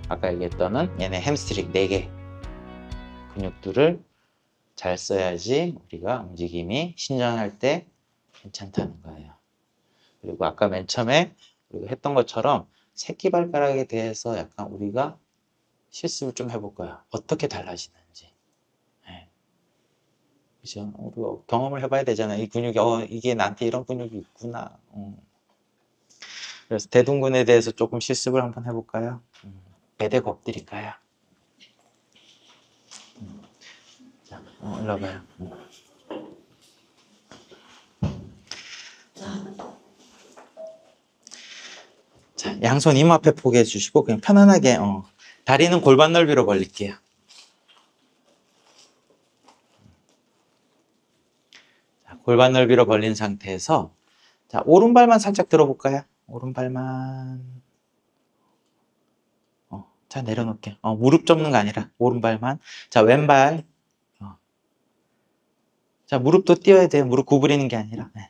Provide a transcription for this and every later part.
아까 얘기했던 얘네 햄스트링 4개 근육들을 잘 써야지 우리가 움직임이 신전할 때 괜찮다는 거예요. 그리고 아까 맨 처음에 우리가 했던 것처럼 새끼발가락에 대해서 약간 우리가 실습을 좀 해볼 거야. 어떻게 달라지는지. 네. 그죠? 우리가 경험을 해봐야 되잖아요. 이 근육이, 이게 나한테 이런 근육이 있구나. 그래서 대둔근에 대해서 조금 실습을 한번 해볼까요? 배대고 엎드릴까요? 자, 일로 와봐요. 자, 양손 이마 앞에 포개해 주시고 그냥 편안하게 다리는 골반 넓이로 벌릴게요. 자, 골반 넓이로 벌린 상태에서 자, 오른발만 살짝 들어볼까요? 오른발만 자, 내려놓을게요. 무릎 접는 거 아니라 오른발만. 자, 왼발 자, 무릎도 띄어야 돼요. 무릎 구부리는 게 아니라. 네.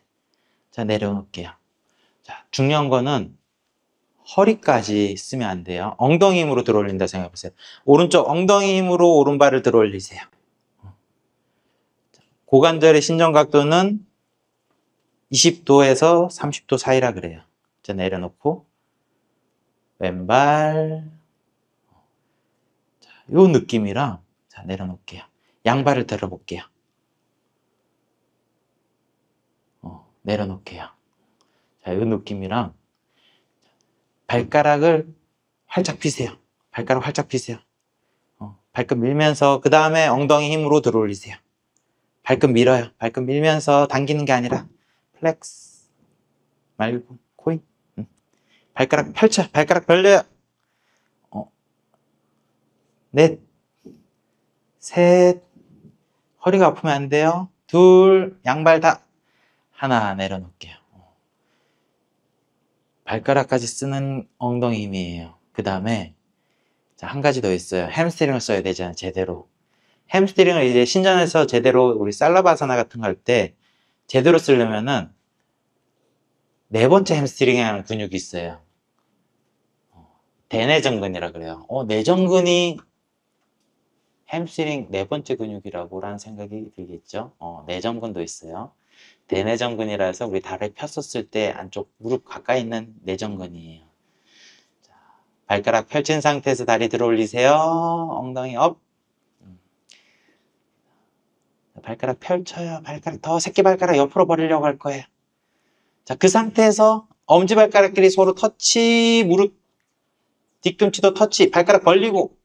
자, 내려놓을게요. 자, 중요한 거는 허리까지 쓰면 안 돼요. 엉덩이 힘으로 들어올린다 생각해 보세요. 오른쪽 엉덩이 힘으로 오른발을 들어올리세요. 고관절의 신전 각도는 20도에서 30도 사이라 그래요. 자, 내려놓고 왼발 자, 요 느낌이랑 자, 내려놓을게요. 양발을 들어볼게요. 내려놓을게요. 자, 요 느낌이랑 발가락을 활짝 펴세요. 발가락 활짝 펴세요. 발끝 밀면서 그 다음에 엉덩이 힘으로 들어올리세요. 발끝 밀어요. 발끝 밀면서 당기는 게 아니라 플렉스 말고 코인. 발가락 펼쳐. 발가락 벌려요. 넷, 셋, 허리가 아프면 안 돼요. 둘, 양발 다. 하나 내려놓을게요. 발가락까지 쓰는 엉덩이 힘이에요. 그 다음에 한 가지 더 있어요. 햄스트링을 써야 되잖아요. 제대로. 햄스트링을 이제 신전에서 제대로 우리 살라바사나 같은 거 할 때 제대로 쓰려면은 4번째 햄스트링이라는 근육이 있어요. 대내전근이라 그래요. 내전근이 햄스트링 4번째 근육이라고 라는 생각이 들겠죠. 내전근도 있어요. 대내전근이라 해서 우리 다리 폈었을 때 안쪽 무릎 가까이 있는 내전근이에요. 자, 발가락 펼친 상태에서 다리 들어 올리세요. 엉덩이 업. 발가락 펼쳐요. 발가락 더 새끼발가락 옆으로 벌리려고 할 거예요. 자, 그 상태에서 엄지발가락끼리 서로 터치, 무릎 뒤꿈치도 터치, 발가락 벌리고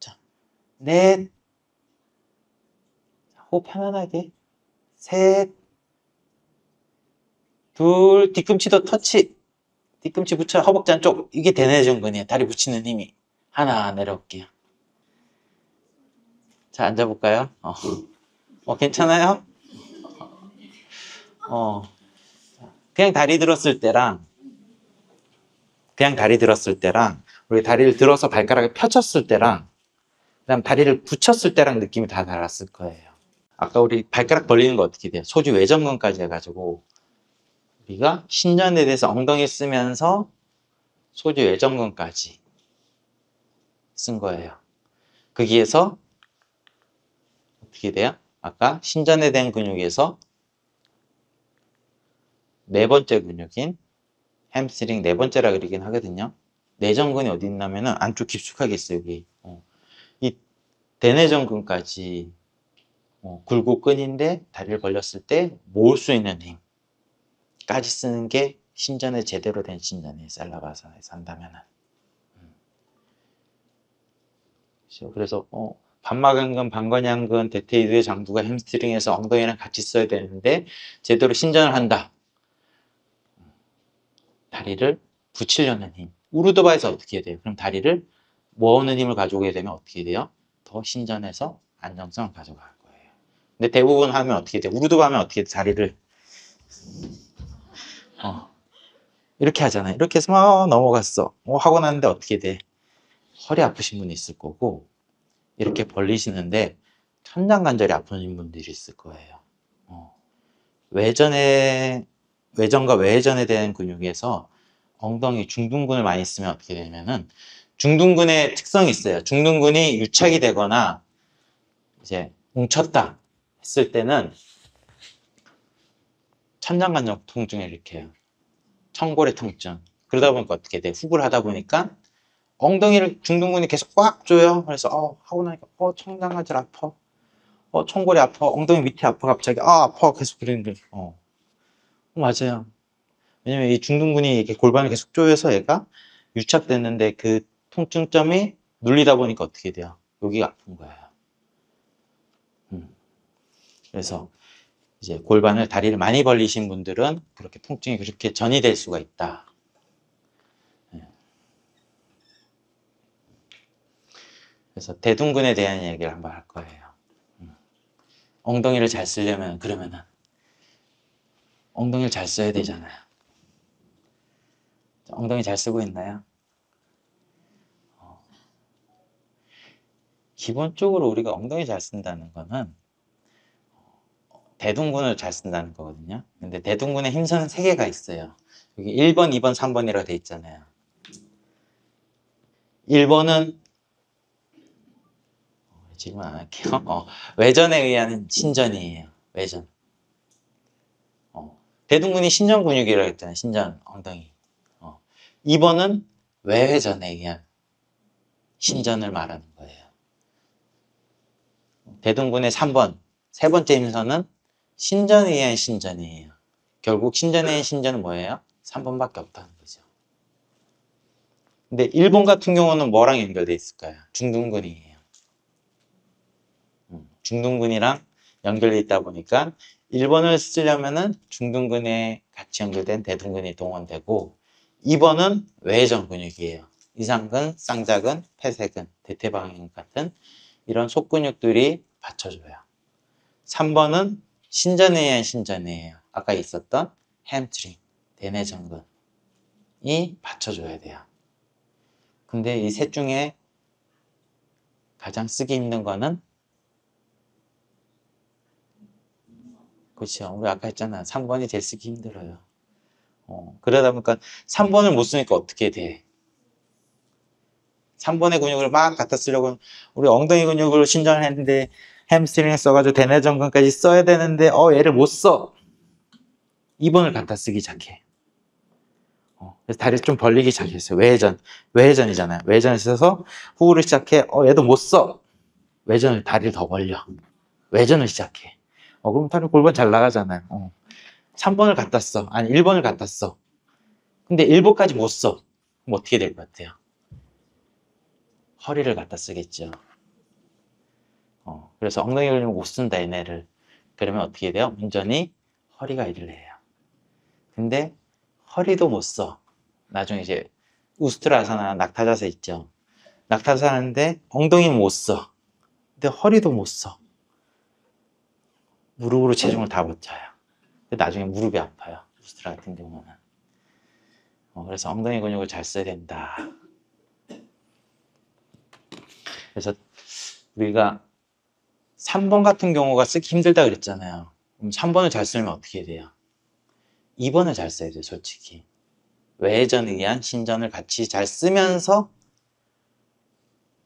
자, 넷, 호흡 편안하게 셋, 둘, 뒤꿈치도 터치, 뒤꿈치 붙여 허벅지 안쪽. 이게 대내전근이에요. 다리 붙이는 힘이. 하나 내려올게요. 자, 앉아볼까요? 괜찮아요? 그냥 다리 들었을 때랑 우리 다리를 들어서 발가락을 펼쳤을 때랑 그다음 다리를 붙였을 때랑 느낌이 다 달랐을 거예요. 아까 우리 발가락 벌리는 거 어떻게 돼요? 소주 외전근까지 해가지고 우리가 신전에 대해서 엉덩이 쓰면서 소주 외전근까지 쓴 거예요. 거기에서 어떻게 돼요? 아까 신전에 대한 근육에서 4번째 근육인 햄스트링 4번째라 그러긴 하거든요. 내전근이 어디 있냐면은 안쪽 깊숙하게 있어요. 여기. 이 대내전근까지 굴곡근인데 다리를 벌렸을 때 모을 수 있는 힘까지 쓰는 게 신전에 제대로 된 신전이에요. 살라바사에서 한다면은. 그래서 반막근근, 반건양근, 대퇴이두의 장두가 햄스트링에서 엉덩이랑 같이 써야 되는데 제대로 신전을 한다. 다리를 붙이려는 힘. 우르드바에서 어떻게 돼요? 그럼 다리를 모으는 힘을 가져오게 되면 어떻게 돼요? 더 신전에서 안정성을 가져갈 거예요. 근데 대부분 하면 어떻게 돼요? 우르드바 하면 어떻게 돼요? 다리를 이렇게 하잖아요. 이렇게 해서 막 넘어갔어. 하고 났는데 어떻게 돼? 허리 아프신 분이 있을 거고 이렇게 벌리시는데 천장관절이 아픈 분들이 있을 거예요. 외전과 외전에 대한 근육에서 엉덩이 중둔근을 많이 쓰면 어떻게 되냐면은 중둔근의 특성이 있어요. 중둔근이 유착이 되거나 이제 뭉쳤다 했을 때는 천장관절 통증을 일으켜요. 청골의 통증. 그러다 보니까 어떻게 돼? 훅을 하다 보니까 엉덩이를 중둔근이 계속 꽉 조여. 그래서 하고 나니까 천장관절 아파. 청골이 아파. 엉덩이 밑에 아파. 갑자기 아파. 계속 그러는 거예요. 맞아요. 왜냐면 이 중둔근이 이렇게 골반을 계속 조여서 얘가 유착됐는데 그 통증점이 눌리다 보니까 어떻게 돼요? 여기가 아픈 거예요. 그래서 이제 골반을 다리를 많이 벌리신 분들은 그렇게 통증이 그렇게 전이 될 수가 있다. 그래서 대둔근에 대한 얘기를 한번 할 거예요. 엉덩이를 잘 쓰려면 그러면은 엉덩이를 잘 써야 되잖아요. 엉덩이 잘 쓰고 있나요? 기본적으로 우리가 엉덩이 잘 쓴다는 거는 대둔근을 잘 쓴다는 거거든요. 근데 대둔근의 힘선은 3개가 있어요. 여기 1번, 2번, 3번이라고 돼 있잖아요. 1번은 지금 안 할게요. 외전에 의한 신전이에요. 외전. 대둔근이 신전 근육이라고 했잖아요. 신전, 엉덩이. 2번은 외회전에 의한 신전을 말하는 거예요. 대둔근의 3번, 세 번째 힘선은 신전에 의한 신전이에요. 결국 신전에 의한 신전은 뭐예요? 3번밖에 없다는 거죠. 근데 1번 같은 경우는 뭐랑 연결돼 있을까요? 중둔근이에요. 중둔근이랑 연결돼 있다 보니까 1번을 쓰려면은 중둔근에 같이 연결된 대둔근이 동원되고 2번은 외전 근육이에요. 이상근, 쌍자근, 폐쇄근, 대퇴방향 같은 이런 속근육들이 받쳐줘요. 3번은 신전에 의한 신전이에요. 아까 있었던 햄스트링, 대뇌전근이 받쳐줘야 돼요. 근데 이 셋 중에 가장 쓰기 힘든 거는 그렇죠. 우리 아까 했잖아. 3번이 제일 쓰기 힘들어요. 그러다 보니까 3번을 못 쓰니까 어떻게 돼? 3번의 근육을 막 갖다 쓰려고 우리 엉덩이 근육을 신전을 했는데 햄스트링 써가지고 대뇌전근까지 써야 되는데 얘를 못 써. 2번을 갖다 쓰기 시작해. 그래서 다리를 좀 벌리기 시작했어요. 외회전이잖아요. 외회전을 써서 후를 시작해. 얘도 못 써. 외전을 다리를 더 벌려. 외전을 시작해. 그럼 다리 골반 잘 나가잖아요. 3번을 갖다 써. 아니 1번을 갖다 써. 근데 1번까지 못 써. 그럼 어떻게 될 것 같아요? 허리를 갖다 쓰겠죠. 그래서 엉덩이 근육을 못 쓴다 얘네를. 그러면 어떻게 돼요? 온전히 허리가 일을 해요. 근데 허리도 못 써. 나중에 이제 우스트라사나 낙타자세 있죠. 낙타자세 하는데 엉덩이는 못 써. 근데 허리도 못 써. 무릎으로 체중을 다 버텨요. 근데 나중에 무릎이 아파요. 우스트라 같은 경우는. 그래서 엉덩이 근육을 잘 써야 된다. 그래서 우리가 3번 같은 경우가 쓰기 힘들다 그랬잖아요. 그럼 3번을 잘 쓰면 어떻게 돼요? 2번을 잘 써야 돼요, 솔직히. 외전에 의한 신전을 같이 잘 쓰면서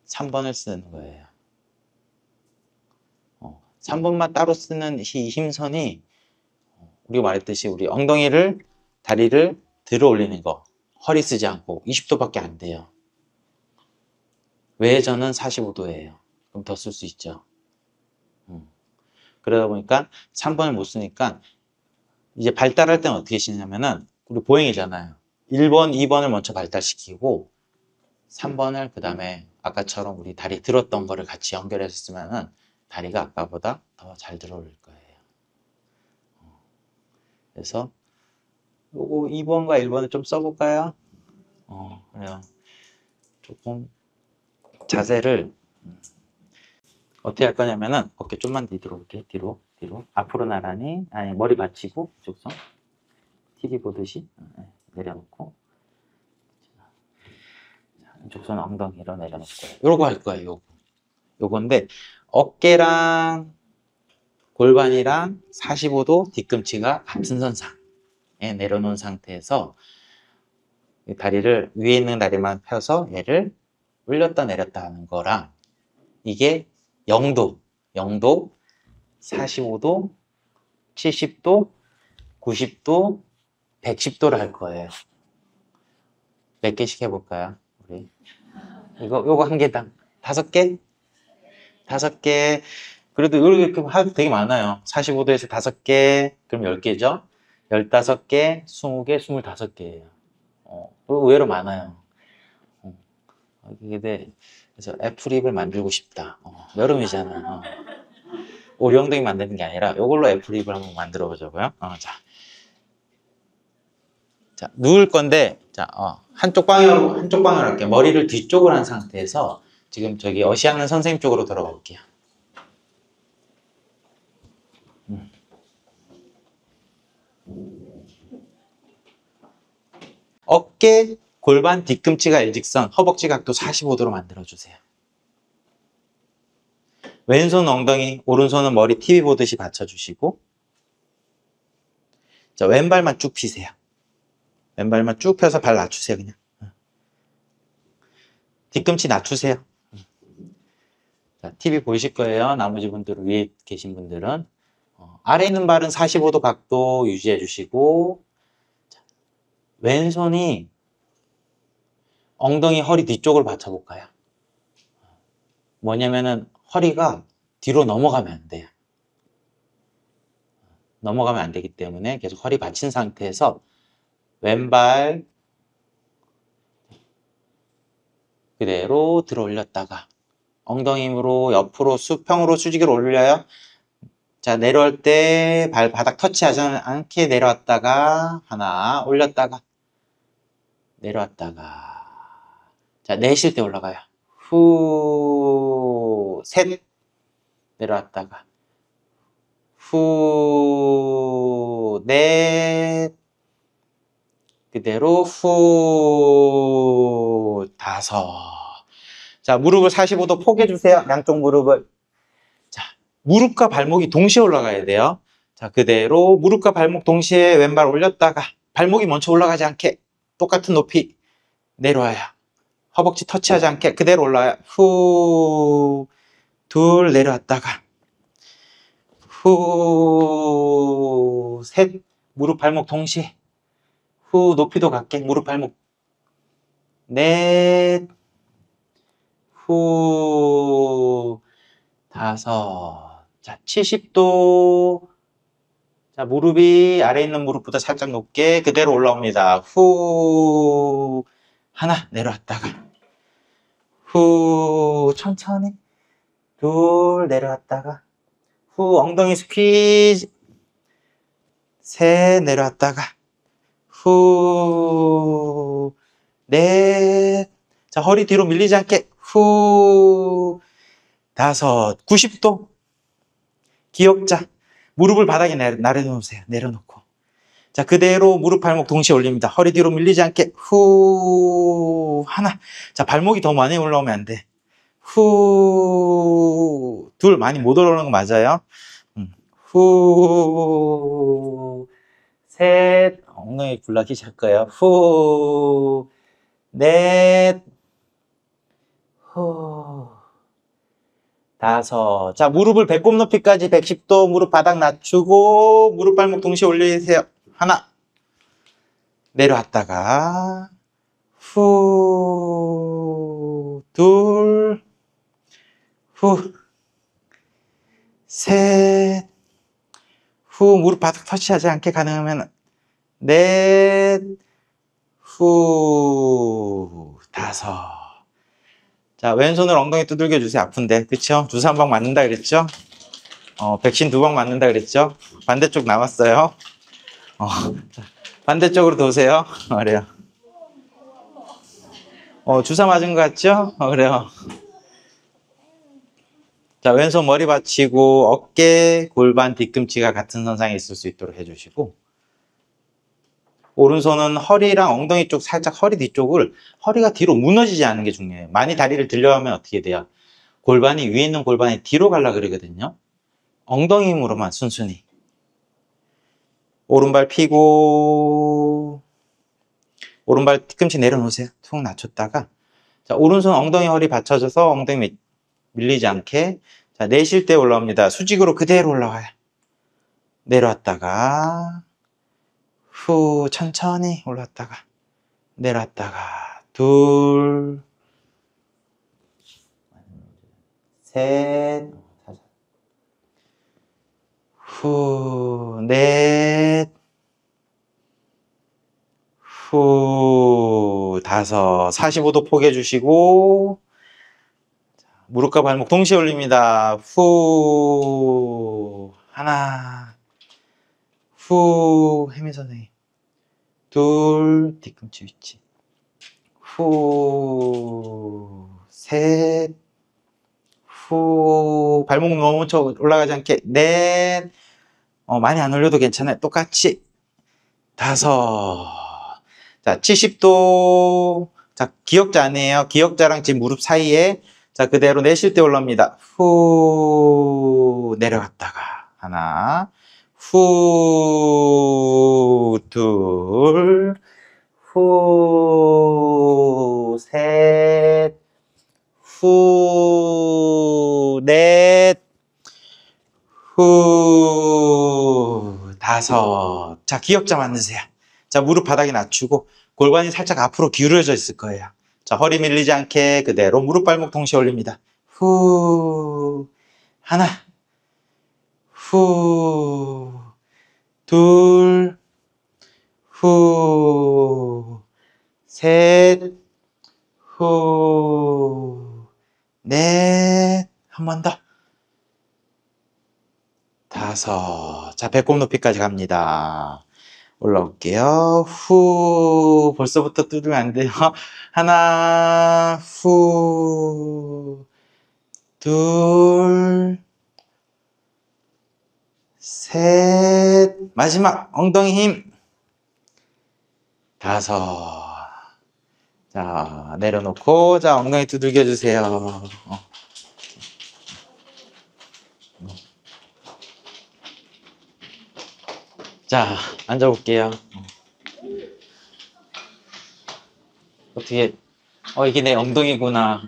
3번을 쓰는 거예요. 3번만 따로 쓰는 이 힘선이 우리가 말했듯이 우리 다리를 들어 올리는 거 허리 쓰지 않고 20도밖에 안 돼요. 외전은 45도예요. 그럼 더 쓸 수 있죠. 그러다 보니까 3번을 못 쓰니까 이제 발달할 때는 어떻게 시냐면은 우리 보행이잖아요. 1번, 2번을 먼저 발달시키고 3번을 그 다음에 아까처럼 우리 다리 들었던 거를 같이 연결해서 쓰면은 다리가 아까보다 더 잘 들어 올릴 거예요. 그래서 요거 2번과 1번을 좀 써볼까요? 그래요. 조금 자세를 어떻게 할 거냐면은 어깨 좀만 뒤로 이렇게 뒤로 앞으로 나란히 아니 머리 받치고 이쪽선 TV 보듯이 내려놓고 이쪽선 엉덩이로 내려놓고 요거 할 거예요. 요건데 어깨랑 골반이랑 45도 뒤꿈치가 같은 선상에 내려놓은 상태에서 다리를 위에 있는 다리만 펴서 얘를 올렸다 내렸다 하는 거랑 이게 0도, 45도, 70도, 90도, 110도를 할 거예요. 몇 개씩 해볼까요? 우리 요거 한 개당 5개? 5개. 그래도 이렇게 하도 되게 많아요. 45도에서 5개, 그럼 10개죠? 15개, 20개, 25개예요. 의외로 많아요. 그래서 애플립을 만들고 싶다. 여름이잖아. 우리 엉덩이 만드는 게 아니라 이걸로 애플립을 한번 만들어 보자고요. 자, 누울 건데, 자, 한쪽 방향으로 할게요. 머리를 뒤쪽으로 한 상태에서 지금 저기 어시하는 선생님 쪽으로 돌아가 볼게요. 어깨, 골반, 뒤꿈치가 일직선, 허벅지 각도 45도로 만들어주세요. 왼손 엉덩이, 오른손은 머리 TV 보듯이 받쳐주시고, 자, 왼발만 쭉 펴세요. 왼발만 쭉 펴서 발 낮추세요, 그냥. 뒤꿈치 낮추세요. 자, TV 보이실 거예요. 나머지 분들은, 위에 계신 분들은. 아래 있는 발은 45도 각도 유지해 주시고, 자, 왼손이 엉덩이 허리 뒤쪽을 받쳐볼까요? 뭐냐면은 허리가 뒤로 넘어가면 안 돼요. 넘어가면 안 되기 때문에 계속 허리 받친 상태에서 왼발 그대로 들어 올렸다가 엉덩이 힘으로 옆으로 수평으로 수직으로 올려요. 자, 내려올 때 발바닥 터치하지 않게 내려왔다가 하나 올렸다가 내려왔다가 자, 내쉴 때 올라가요. 후, 셋 내려왔다가 후, 넷 그대로 후, 5. 자, 무릎을 45도 포개주세요. 양쪽 무릎을. 자, 무릎과 발목이 동시에 올라가야 돼요. 자, 그대로 무릎과 발목 동시에 왼발 올렸다가 발목이 먼저 올라가지 않게 똑같은 높이 내려와요. 허벅지 터치하지 않게 그대로 올라와요. 후, 둘 내려왔다가 후, 셋 무릎 발목 동시에 후, 높이도 같게 무릎 발목 넷 후, 5. 자, 70도. 자, 무릎이 아래 있는 무릎보다 살짝 높게 그대로 올라옵니다. 후, 하나 내려왔다가 후, 천천히 둘 내려왔다가 후, 엉덩이 스퀴즈 셋 내려왔다가 후, 넷. 자, 허리 뒤로 밀리지 않게 후, 5. 90도. 기역자. 무릎을 바닥에 내려놓으세요. 내려놓고. 자, 그대로 무릎 발목 동시에 올립니다. 허리 뒤로 밀리지 않게 후, 하나. 자, 발목이 더 많이 올라오면 안 돼. 후, 둘. 많이 못 올라오는 거 맞아요. 후, 셋. 엉덩이 굴락이 잘 거예요. 후, 넷. 후, 5. 자, 무릎을 배꼽 높이까지 110도 무릎 바닥 낮추고 무릎 발목 동시에 올리세요. 하나 내려왔다가 후, 둘, 후, 셋, 후, 무릎 바닥 터치하지 않게 가능하면 넷, 후, 5. 자, 왼손을 엉덩이 두들겨 주세요. 아픈데. 그쵸? 주사 한 방 맞는다 그랬죠? 백신 2방 맞는다 그랬죠? 반대쪽 나왔어요. 반대쪽으로 도세요. 그래요. 주사 맞은 것 같죠? 그래요. 자, 왼손 머리 받치고 어깨, 골반, 뒤꿈치가 같은 선상에 있을 수 있도록 해주시고 오른손은 허리랑 엉덩이 쪽 살짝 허리 뒤쪽을 허리가 뒤로 무너지지 않는 게 중요해요. 많이 다리를 들려가면 어떻게 돼요? 골반이 위에 있는 골반이 뒤로 가려고 그러거든요. 엉덩이 힘으로만 순순히 오른발 펴고 오른발 뒤꿈치 내려놓으세요. 툭 낮췄다가 자, 오른손 엉덩이 허리 받쳐줘서 엉덩이 밀리지 않게. 자, 내쉴 때 올라옵니다. 수직으로 그대로 올라와요. 내려왔다가 후 천천히 올랐다가 내려왔다가 둘, 셋, 후, 넷, 후, 다섯. 45도 포개 주시고 무릎과 발목 동시에 올립니다. 후, 하나, 후, 혜미 선생님. 둘, 뒤꿈치 위치. 후, 셋, 후, 발목 너무 올라가지 않게. 넷, 많이 안 올려도 괜찮아요. 똑같이. 다섯. 자, 70도. 자, 기역자 아니에요. 기역자랑 지금 무릎 사이에. 자, 그대로 내쉴 때 올라옵니다. 후, 내려갔다가. 하나. 후, 둘. 후, 셋. 후, 넷. 후, 다섯. 자, 기역자 만드세요. 자, 무릎 바닥에 낮추고 골반이 살짝 앞으로 기울어져 있을 거예요. 자, 허리 밀리지 않게 그대로 무릎 발목 동시에 올립니다. 후, 하나, 후, 둘, 후, 셋, 후, 넷, 한 번 더. 다섯. 자, 배꼽 높이까지 갑니다. 올라올게요. 후, 벌써부터 뚫으면 안 돼요. 하나, 후, 둘, 셋, 마지막 엉덩이 힘. 다섯. 자, 내려놓고, 자, 엉덩이 두들겨 주세요. 자, 앉아볼게요. 어떻게, 이게 내 엉덩이구나.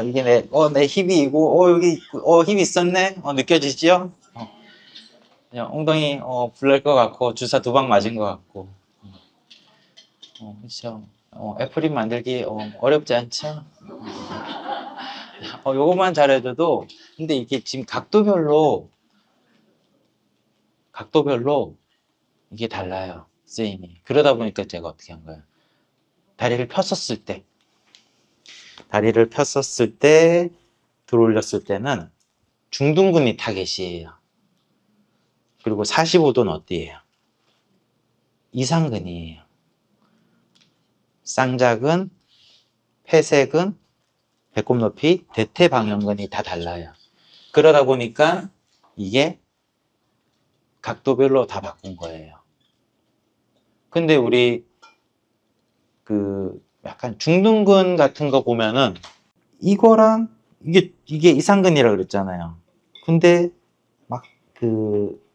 이게 내 힙이고, 여기, 힘이 있었네? 느껴지지요? 그냥 엉덩이, 불날 것 같고, 주사 2방 맞은 것 같고. 그렇죠. 애프림 만들기, 어렵지 않죠? 요것만 잘해줘도, 근데 이게 지금 각도별로 이게 달라요. 쓰임이. 그러다 보니까 제가 어떻게 한 거예요? 다리를 폈었을 때, 들어올렸을 때는 중둔근이 타겟이에요. 그리고 45도는 어디예요? 이상근이에요. 쌍자근, 폐쇄근, 배꼽 높이, 대퇴방형근이 다 달라요. 그러다 보니까 이게 각도별로 다 바꾼 거예요. 근데 우리 약간 중둔근 같은 거 보면은 이거랑 이게 이상근이라고 그랬잖아요. 근데 막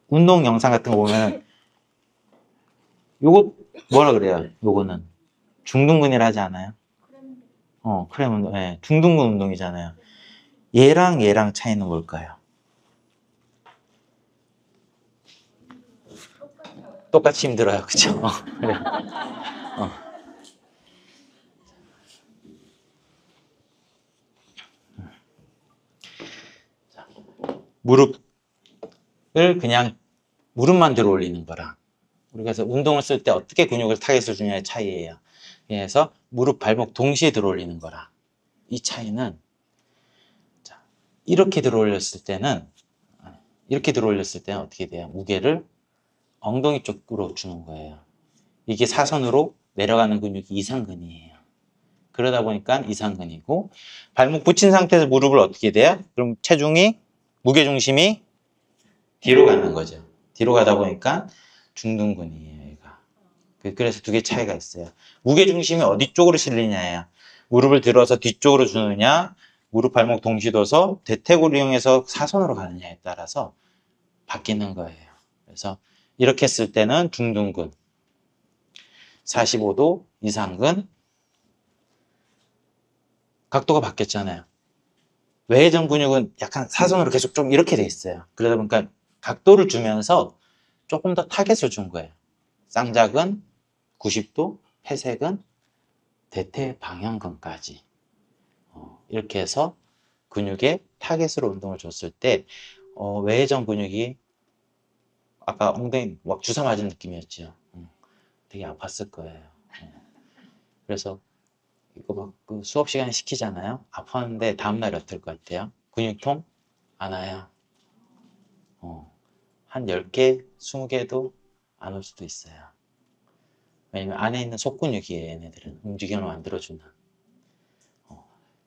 운동 영상 같은 거 보면 요거 뭐라 그래요? 요거는 중둔근이라 하지 않아요? 크렘 운동. 네, 중둔근 운동이잖아요. 얘랑 차이는 뭘까요? 똑같이 힘들어요. 그쵸? 그래. 무릎을 그냥 무릎만 들어 올리는 거랑 우리가 그래서 운동을 쓸 때 어떻게 근육을 타겟을 주냐의 차이예요. 그래서 무릎, 발목 동시에 들어 올리는 거랑 이 차이는 이렇게 들어 올렸을 때는 어떻게 돼요? 무게를 엉덩이 쪽으로 주는 거예요. 이게 사선으로 내려가는 근육이 이상근이에요. 그러다 보니까 이상근이고 발목 붙인 상태에서 무릎을 어떻게 돼요? 그럼 체중이 무게중심이 뒤로 가는 거죠. 뒤로 가다 보니까 중둔근이에요. 얘가. 그래서 두 개 차이가 있어요. 무게중심이 어디 쪽으로 실리냐예요. 무릎을 들어서 뒤쪽으로 주느냐 무릎 발목 동시 둬서 대퇴골을 이용해서 사선으로 가느냐에 따라서 바뀌는 거예요. 그래서 이렇게 했을 때는 중둔근 45도 이상근 각도가 바뀌었잖아요. 외회전 근육은 약간 사선으로 계속 좀 이렇게 돼 있어요. 그러다 보니까 각도를 주면서 조금 더 타겟을 준 거예요. 쌍작은 90도, 회색은 대퇴 방향근까지. 이렇게 해서 근육에 타겟으로 운동을 줬을 때 외회전 근육이 아까 엉덩이 막 주사 맞은 느낌이었죠. 되게 아팠을 거예요. 그래서 이거 막 그 수업 시간에 시키잖아요. 아팠는데 다음날 어떨 것 같아요? 근육통? 안 와요. 한 10개, 20개도 안 올 수도 있어요. 왜냐면 안에 있는 속근육이에요. 얘네들은 움직임을 만들어주는.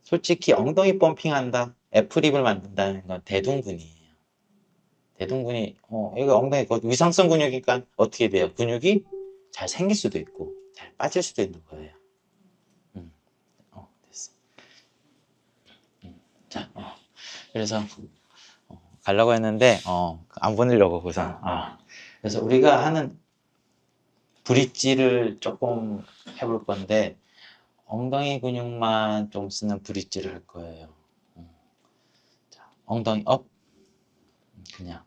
솔직히 엉덩이 펌핑한다, F립을 만든다는 건 대둔근이에요. 대둔근이 여기 엉덩이 위상성 근육이니까 어떻게 돼요? 근육이 잘 생길 수도 있고 잘 빠질 수도 있는 거예요. 됐어. 자, 그래서 가려고 했는데 안 보내려고 우선. 그래서 우리가 하는 브릿지를 조금 해볼 건데 엉덩이 근육만 좀 쓰는 브릿지를 할 거예요. 자, 엉덩이 업, 그냥.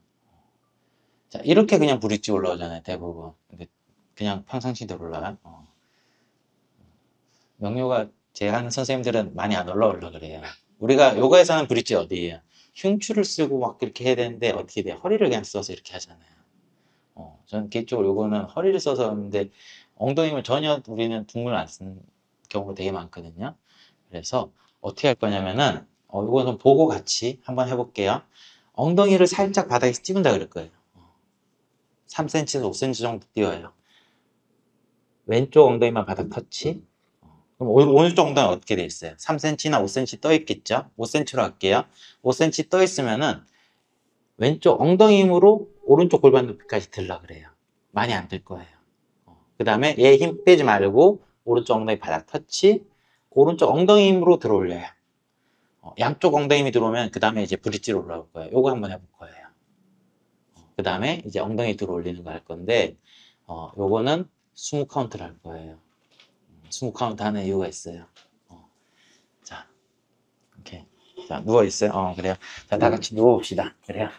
자, 이렇게 그냥 브릿지 올라오잖아요, 대부분. 그냥 평상시대로 올라가요. 명료가 제가 하는 선생님들은 많이 안 올라오려고 그래요. 우리가 요가에서 하는 브릿지 어디예요? 흉추를 쓰고 막 이렇게 해야 되는데 어떻게 돼요? 허리를 그냥 써서 이렇게 하잖아요. 저는 개인적으로 요거는 허리를 써서 하는데 엉덩이 힘을 전혀 우리는 등을 안 쓰는 경우가 되게 많거든요. 그래서 어떻게 할 거냐면은 요거는 보고 같이 한번 해볼게요. 엉덩이를 살짝 바닥에서 찝은다 그럴 거예요. 3cm에서 5cm 정도 띄워요. 왼쪽 엉덩이만 바닥 터치. 그럼 오른쪽 엉덩이 어떻게 돼 있어요? 3cm나 5cm 떠 있겠죠? 5cm로 할게요. 5cm 떠 있으면은 왼쪽 엉덩이 힘으로 오른쪽 골반 높이까지 들라 그래요. 많이 안 들 거예요. 그 다음에 얘 힘 빼지 말고 오른쪽 엉덩이 바닥 터치, 오른쪽 엉덩이 힘으로 들어 올려요. 양쪽 엉덩이 힘이 들어오면 그 다음에 이제 브릿지로 올라올 거예요. 요거 한번 해볼 거예요. 그 다음에 이제 엉덩이 들어 올리는 거 할 건데 요거는 20카운트를 할 거예요. 20카운트 하는 이유가 있어요. 자, 이렇게. 자, 누워있어요. 그래요. 자, 다 같이 누워봅시다. 그래요.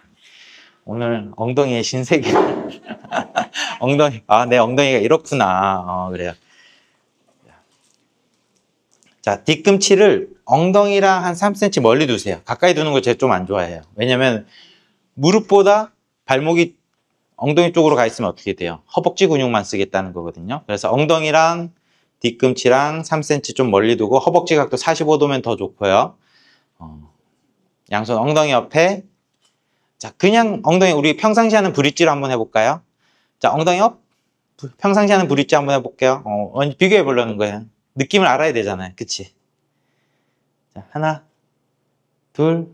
오늘 엉덩이의 신세계. 엉덩이, 내 엉덩이가 이렇구나. 그래요. 자, 뒤꿈치를 엉덩이랑 한 3cm 멀리 두세요. 가까이 두는 거 제가 좀 안 좋아해요. 왜냐면 무릎보다 발목이 엉덩이 쪽으로 가 있으면 어떻게 돼요? 허벅지 근육만 쓰겠다는 거거든요. 그래서 엉덩이랑 뒤꿈치랑 3cm 좀 멀리 두고 허벅지 각도 45도면 더 좋고요. 양손 엉덩이 옆에. 자, 그냥 엉덩이 우리 평상시 하는 브릿지로 한번 해볼까요? 자, 엉덩이 업. 평상시 하는 브릿지 한번 해볼게요. 비교해 보려는 거예요. 느낌을 알아야 되잖아요. 그치? 자, 하나, 둘,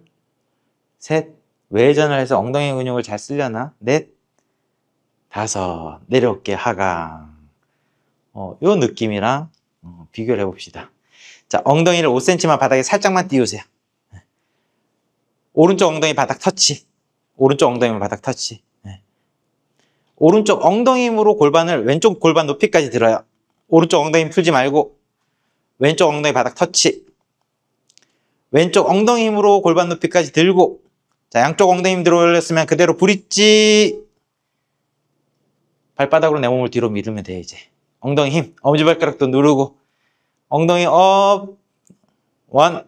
셋. 외전을 해서 엉덩이 근육을 잘 쓰려나? 넷, 다섯. 내려올게, 하강. 요 느낌이랑 비교를 해봅시다. 자, 엉덩이를 5cm만 바닥에 살짝만 띄우세요. 오른쪽 엉덩이 바닥 터치. 오른쪽 엉덩이만 바닥 터치. 오른쪽 엉덩이 힘으로 골반을 왼쪽 골반 높이까지 들어요. 오른쪽 엉덩이 힘 풀지 말고 왼쪽 엉덩이 바닥 터치. 왼쪽 엉덩이 힘으로 골반 높이까지 들고. 자, 양쪽 엉덩이 힘 들어 올렸으면 그대로 브릿지. 발바닥으로 내 몸을 뒤로 밀으면 돼. 이제 엉덩이 힘, 엄지발가락도 누르고 엉덩이 업. 1,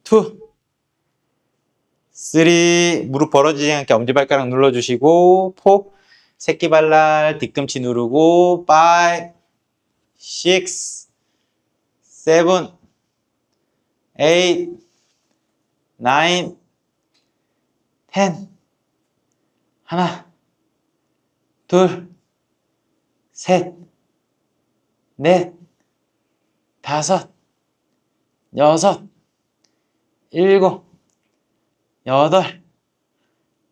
2, 3. 무릎 벌어지지 않게 엄지발가락 눌러주시고 4. 새끼발랄 뒤꿈치 누르고 5, 6, 7, 8, 9, 10. 하나, 둘, 셋, 넷, 다섯, 여섯, 일곱, 여덟,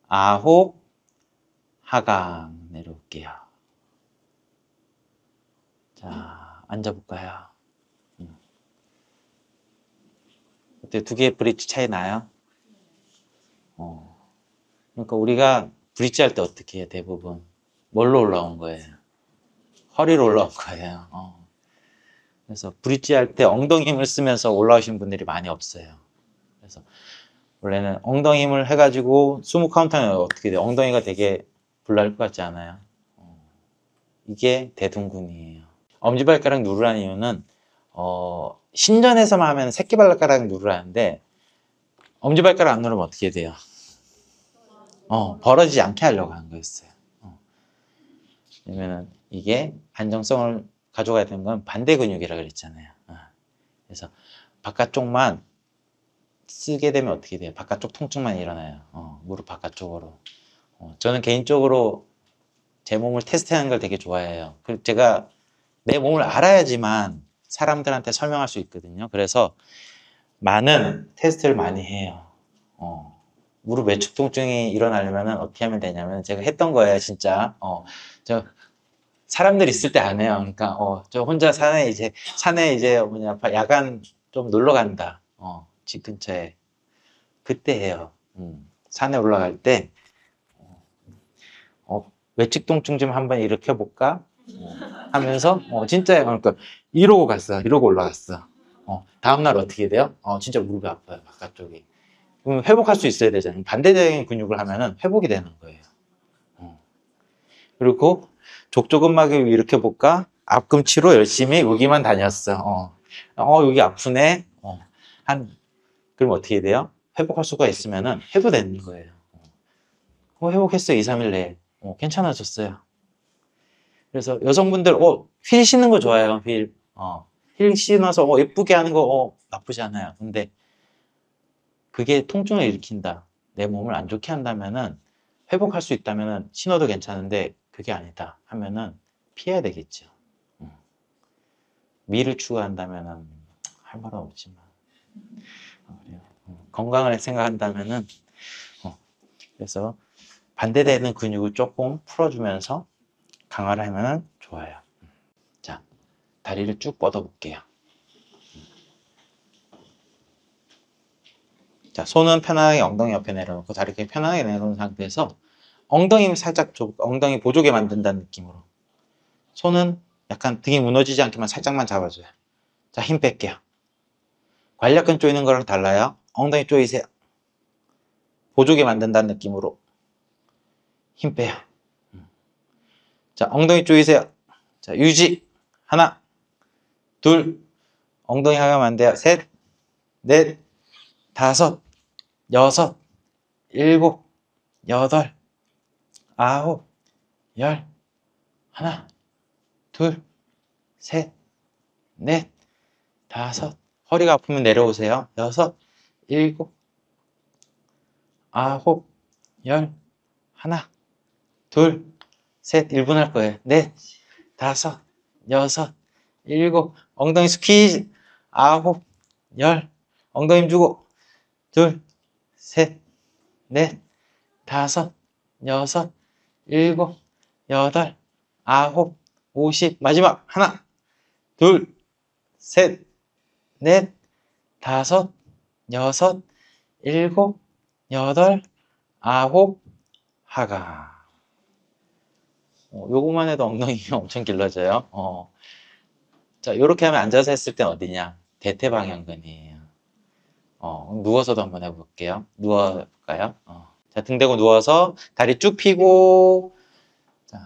아홉. 하강 내려올게요. 자, 앉아볼까요? 어때? 두 개의 브릿지 차이 나요? 그러니까 우리가 브릿지 할 때 어떻게 해요? 대부분 뭘로 올라온 거예요? 허리로 올라온 거예요. 그래서 브릿지 할 때 엉덩이 힘을 쓰면서 올라오신 분들이 많이 없어요. 그래서 원래는 엉덩이 힘을 해가지고 20카운트 하면 어떻게 돼요? 엉덩이가 되게 불날 것 같지 않아요? 이게 대둔근이에요. 엄지발가락 누르라는 이유는 신전에서만 하면 새끼발가락 누르라는데 엄지발가락 안 누르면 어떻게 돼요? 벌어지지 않게 하려고 하는 거였어요. 왜냐면은 이게 안정성을 가져가야 되는 건 반대 근육이라 그랬잖아요. 그래서 바깥쪽만 쓰게 되면 어떻게 돼요? 바깥쪽 통증만 일어나요. 무릎 바깥쪽으로. 저는 개인적으로 제 몸을 테스트하는 걸 되게 좋아해요. 그리고 제가 내 몸을 알아야지만 사람들한테 설명할 수 있거든요. 그래서 많은 테스트를 많이 해요. 무릎 외축 통증이 일어나려면 어떻게 하면 되냐면 제가 했던 거예요, 진짜. 저 사람들 있을 때 안 해요. 그러니까 저 혼자 산에 이제 뭐냐 야간 좀 놀러 간다. 집 근처에 그때 해요. 산에 올라갈 때 외측 통증 좀 한번 일으켜 볼까 하면서 진짜 그러니까 이러고 갔어. 이러고 올라갔어. 다음날 어떻게 돼요? 진짜 무릎이 아파요. 바깥쪽이. 그럼 회복할 수 있어야 되잖아요. 반대적인 근육을 하면은 회복이 되는 거예요. 그리고 족저근막을 일으켜 볼까? 앞꿈치로 열심히 여기만 다녔어. 여기 아프네. 그럼 어떻게 돼요? 회복할 수가 있으면은 해도 되는 거예요. 회복했어요. 2, 3일 내에. 괜찮아졌어요. 그래서 여성분들 휠 신는 거 좋아해요. 휠 신어서 예쁘게 하는 거 나쁘지 않아요. 근데 그게 통증을 일으킨다. 내 몸을 안 좋게 한다면은 회복할 수 있다면은 신어도 괜찮은데 그게 아니다 하면은 피해야 되겠죠. 미를 추구한다면은 할 말은 없지만 건강을 생각한다면은 그래서 반대되는 근육을 조금 풀어주면서 강화를 하면 좋아요. 자, 다리를 쭉 뻗어 볼게요. 자, 손은 편안하게 엉덩이 옆에 내려놓고 다리 이렇게 편안하게 내려놓은 상태에서 엉덩이 살짝 엉덩이 보조개 만든다는 느낌으로 손은 약간 등이 무너지지 않게만 살짝만 잡아줘요. 자, 힘 뺄게요. 관략근 조이는 거랑 달라요. 엉덩이 조이세요. 보조개 만든다는 느낌으로 힘 빼요. 자, 엉덩이 조이세요. 자, 유지. 하나, 둘, 엉덩이 하면 안 돼요. 셋, 넷, 다섯, 여섯, 일곱, 여덟, 아홉, 열. 하나, 둘, 셋, 넷, 다섯. 허리가 아프면 내려오세요. 여섯, 일곱, 아홉, 열. 하나, 둘, 셋. 1분 할 거예요. 넷, 다섯, 여섯, 일곱. 엉덩이 스퀴즈. 아홉, 열. 엉덩이 힘 주고. 둘, 셋, 넷, 다섯, 여섯, 일곱, 여덟, 아홉, 50. 마지막. 하나, 둘, 셋, 넷, 다섯, 여섯, 일곱, 여덟, 아홉. 하가. 요거만 해도 엉덩이가 엄청 길러져요. 자, 요렇게 하면 앉아서 했을 땐 어디냐? 대퇴방향근이에요. 누워서도 한번 해볼게요. 누워볼까요? 자, 등 대고 누워서 다리 쭉 펴고, 자,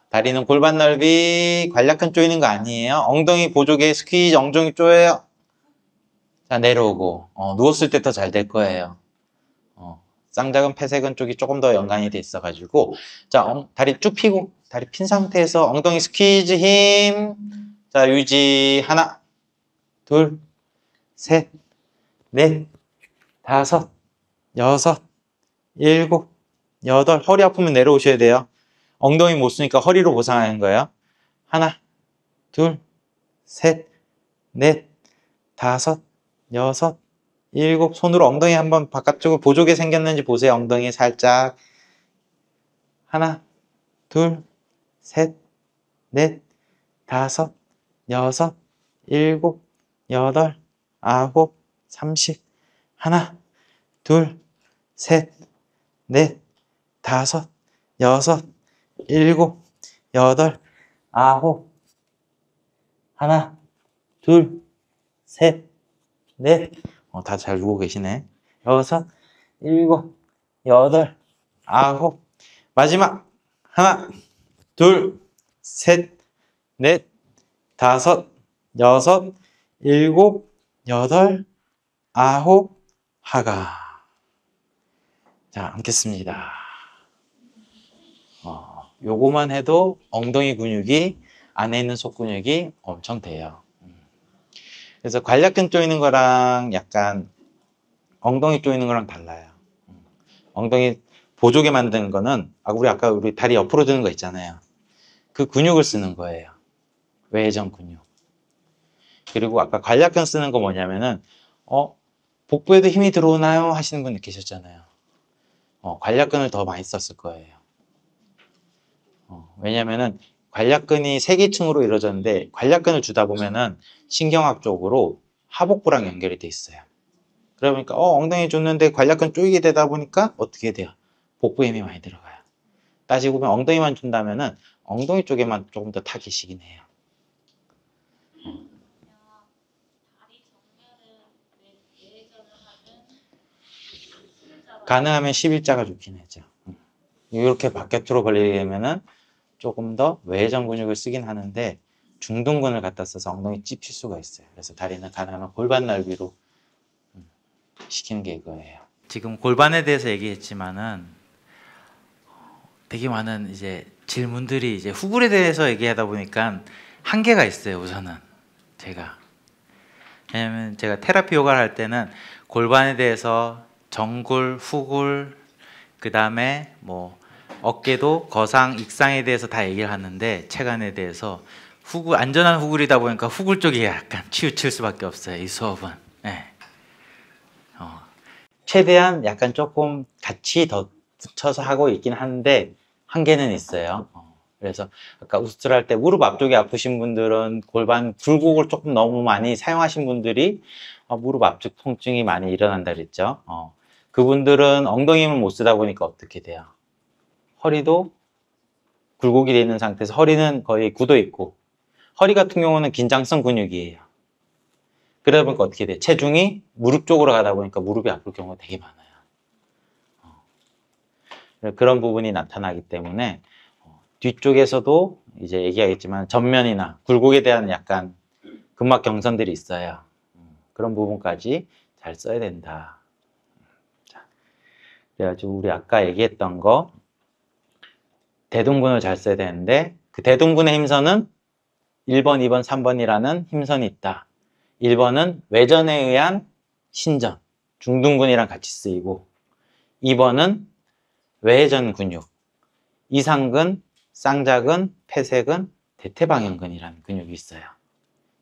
다리는 골반 넓이, 관략근 조이는 거 아니에요. 엉덩이 보조개 스퀴즈, 엉덩이 조여요. 자, 내려오고, 누웠을 때 더 잘 될 거예요. 쌍작은 폐쇄근 쪽이 조금 더 연관이 돼 있어가지고, 자, 다리 쭉 펴고, 다리 핀 상태에서 엉덩이 스퀴즈 힘. 자, 유지. 하나, 둘, 셋, 넷, 다섯, 여섯, 일곱, 여덟. 허리 아프면 내려오셔야 돼요. 엉덩이 못 쓰니까 허리로 보상하는 거예요. 하나, 둘, 셋, 넷, 다섯, 여섯, 일곱. 손으로 엉덩이 한번 바깥쪽으로 보조개 생겼는지 보세요. 엉덩이 살짝. 하나, 둘, 셋, 넷, 다섯, 여섯, 일곱, 여덟, 아홉, 30. 하나, 둘, 셋, 넷, 다섯, 여섯, 일곱, 여덟, 아홉. 하나, 둘, 셋, 넷. 다 잘 누고 계시네. 여섯, 일곱, 여덟, 아홉. 마지막. 하나, 둘, 셋, 넷, 다섯, 여섯, 일곱, 여덟, 아홉. 하가. 자, 앉겠습니다. 요거만 해도 엉덩이 근육이, 안에 있는 속근육이 엄청 돼요. 그래서 관략근 조이는 거랑 약간 엉덩이 조이는 거랑 달라요. 엉덩이 보조개 만드는 거는 우리 다리 옆으로 드는 거 있잖아요. 그 근육을 쓰는 거예요. 외회전 근육. 그리고 아까 관략근 쓰는 거 뭐냐면은 복부에도 힘이 들어오나요? 하시는 분 계셨잖아요. 관략근을 더 많이 썼을 거예요. 왜냐면은 관략근이 세기층으로 이루어졌는데 관략근을 주다 보면은 신경학 쪽으로 하복부랑 연결이 돼 있어요. 그러니까 엉덩이 줬는데 관략근 쪼이게 되다 보니까 어떻게 돼요? 복부에 힘이 많이 들어가요. 따지고 보면 엉덩이만 준다면은 엉덩이 쪽에만 조금 더 타깃이긴 해요. 가능하면 11자가 좋긴 하죠. 이렇게 바깥으로 벌리게 되면은 조금 더 외회전 근육을 쓰긴 하는데 중둔근을 갖다 써서 엉덩이 찝힐 수가 있어요. 그래서 다리는 가능하면 골반 넓이로 시키는 게 이거예요. 지금 골반에 대해서 얘기했지만은 되게 많은 이제 질문들이 이제 후굴에 대해서 얘기하다 보니까 한계가 있어요. 우선은 제가 왜냐면 제가 테라피 요가를 할 때는 골반에 대해서 정굴, 후굴, 그 다음에 뭐 어깨도 거상, 익상에 대해서 다 얘기를 하는데 체간에 대해서 안전한 후굴이다 보니까 후굴 쪽이 약간 치우칠 수밖에 없어요. 이 수업은. 네. 최대한 약간 조금 같이 더 붙여서 하고 있긴 한데 한계는 있어요. 그래서 아까 우스트를 할 때 무릎 앞쪽이 아프신 분들은 골반 굴곡을 조금 너무 많이 사용하신 분들이 무릎 앞쪽 통증이 많이 일어난다 그랬죠. 그분들은 엉덩이 힘을 못 쓰다 보니까 어떻게 돼요? 허리도 굴곡이 되어 있는 상태에서 허리는 거의 굳어 있고 허리 같은 경우는 긴장성 근육이에요. 그러다 보니까 어떻게 돼? 체중이 무릎 쪽으로 가다 보니까 무릎이 아플 경우가 되게 많아요. 그런 부분이 나타나기 때문에 뒤쪽에서도 이제 얘기하겠지만 전면이나 굴곡에 대한 약간 근막 경선들이 있어요. 그런 부분까지 잘 써야 된다. 자, 그래가지고 우리 아까 얘기했던 거 대둔근을 잘 써야 되는데 그 대둔근의 힘선은 1번, 2번, 3번이라는 힘선이 있다. 1번은 외전에 의한 신전, 중둔근이랑 같이 쓰이고 2번은 외전 근육, 이상근, 쌍자근, 폐쇄근, 대퇴방형근이라는 근육이 있어요.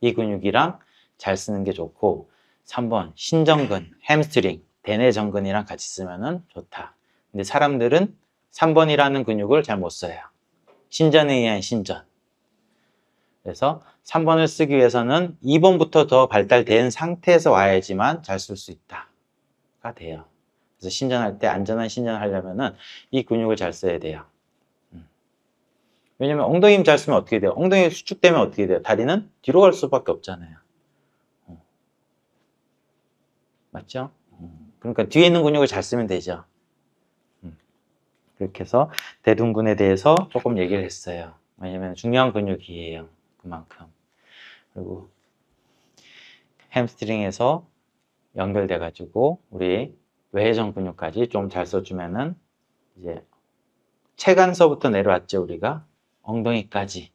이 근육이랑 잘 쓰는 게 좋고 3번 신전근, 햄스트링, 대뇌전근이랑 같이 쓰면 좋다. 근데 사람들은 3번이라는 근육을 잘 못 써요. 신전에 의한 신전. 그래서 3번을 쓰기 위해서는 2번부터 더 발달된 상태에서 와야지만 잘 쓸 수 있다가 돼요. 그래서 신전할 때 안전한 신전을 하려면은 이 근육을 잘 써야 돼요. 왜냐면 엉덩이 힘 잘 쓰면 어떻게 돼요? 엉덩이 수축되면 어떻게 돼요? 다리는 뒤로 갈 수밖에 없잖아요. 맞죠? 그러니까 뒤에 있는 근육을 잘 쓰면 되죠. 그렇게 해서 대둔근에 대해서 조금 얘기를 했어요. 왜냐면 중요한 근육이에요. 그만큼. 그리고 햄스트링에서 연결돼 가지고 우리 외회전 근육까지 좀 잘 써주면은 이제 체간서부터 내려왔죠. 우리가 엉덩이까지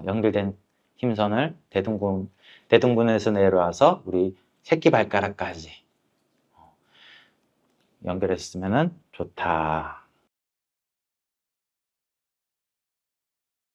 연결된 힘선을 대둔근에서 내려와서 우리 새끼발가락까지 연결했으면 좋다.